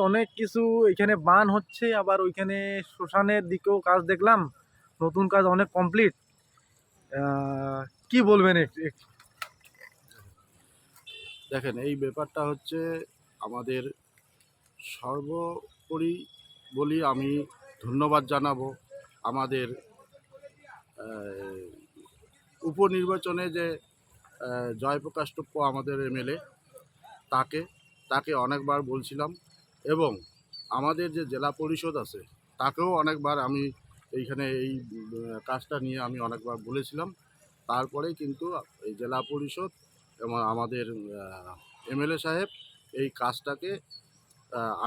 অনেক কিছু এখানে বান হচ্ছে, আবার ওইখানে শ্মশানের দিকেও কাজ দেখলাম, নতুন কাজ অনেক কমপ্লিট। কি বলবেন দেখেন, এই ব্যাপারটা হচ্ছে আমাদের সর্বোপরি বলি আমি ধন্যবাদ জানাবো আমাদের উপনির্বাচনে যে জয়প্রকাশ টুপ্পো আমাদের এমএলএ, তাকে তাকে অনেকবার বলছিলাম, এবং আমাদের যে জেলা পরিষদ আছে তাকেও অনেকবার আমি এইখানে এই কাজটা নিয়ে আমি অনেকবার বলেছিলাম। তারপরেই কিন্তু এই জেলা পরিষদ এবং আমাদের এমএলএ সাহেব এই কাজটাকে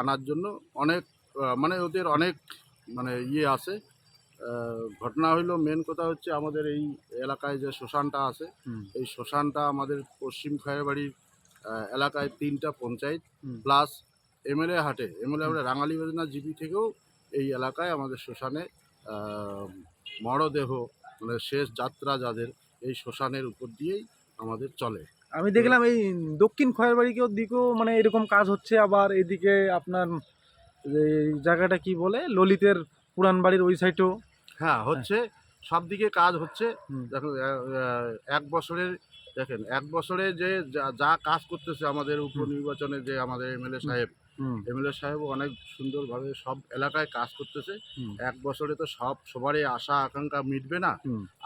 আনার জন্য অনেক মানে ওদের অনেক মানে আছে। ঘটনা হইলো, মেন কথা হচ্ছে আমাদের এই এলাকায় যে শ্মশানটা আছে, এই শ্মশানটা আমাদের পশ্চিম খয়েরবাড়ির এলাকায় 3টা পঞ্চায়েত প্লাস এমএলএ হাটে রাঙালি বেদনা জিপি থেকেও এই এলাকায় আমাদের শ্মশানে মরদেহ মানে শেষ যাত্রা যাদের এই শ্মশানের উপর দিয়েই আমাদের চলে। আমি দেখলাম এই দক্ষিণ খয়েরবাড়িকেও দিকেও মানে এরকম কাজ হচ্ছে, আবার এদিকে আপনার এই জায়গাটা কি বলে ললিতের পুরান বাড়ির ওই সাইডেও। হ্যাঁ, হচ্ছে, সব দিকে কাজ হচ্ছে। হুম। দেখুন, এক বছরের দেখেন, এক বছরে যে যা কাজ করতেছে আমাদের উপনির্বাচনে, যে আমাদের এমএলএ সাহেবও অনেক সুন্দরভাবে সব এলাকায় কাজ করতেছে। এক বছরে তো সবারই আশা আকাঙ্ক্ষা মিটবে না।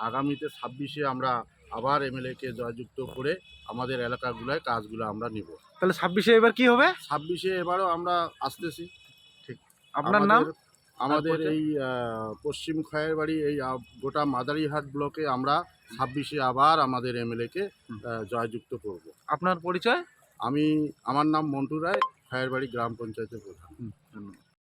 আগামীতে 26-এ আমরা আবার এমএলএকে জয়যুক্ত করে আমাদের এলাকাগুলোয় কাজগুলো আমরা নিব। তাহলে 26-এ এবার কি হবে? 26-এ এবারও আমরা আসতেছি। ঠিক। আপনার নাম? আমাদের এই পশ্চিম খয়েরবাড়ি এই গোটা মাদারিহাট ব্লকে আমরা 26-এ আবার আমাদের এমএলএকে জয়যুক্ত করব। আপনার পরিচয়? আমার নাম মন্টু রায়, খয়েরবাড়ি গ্রাম পঞ্চায়েতের প্রধান। ধন্যবাদ।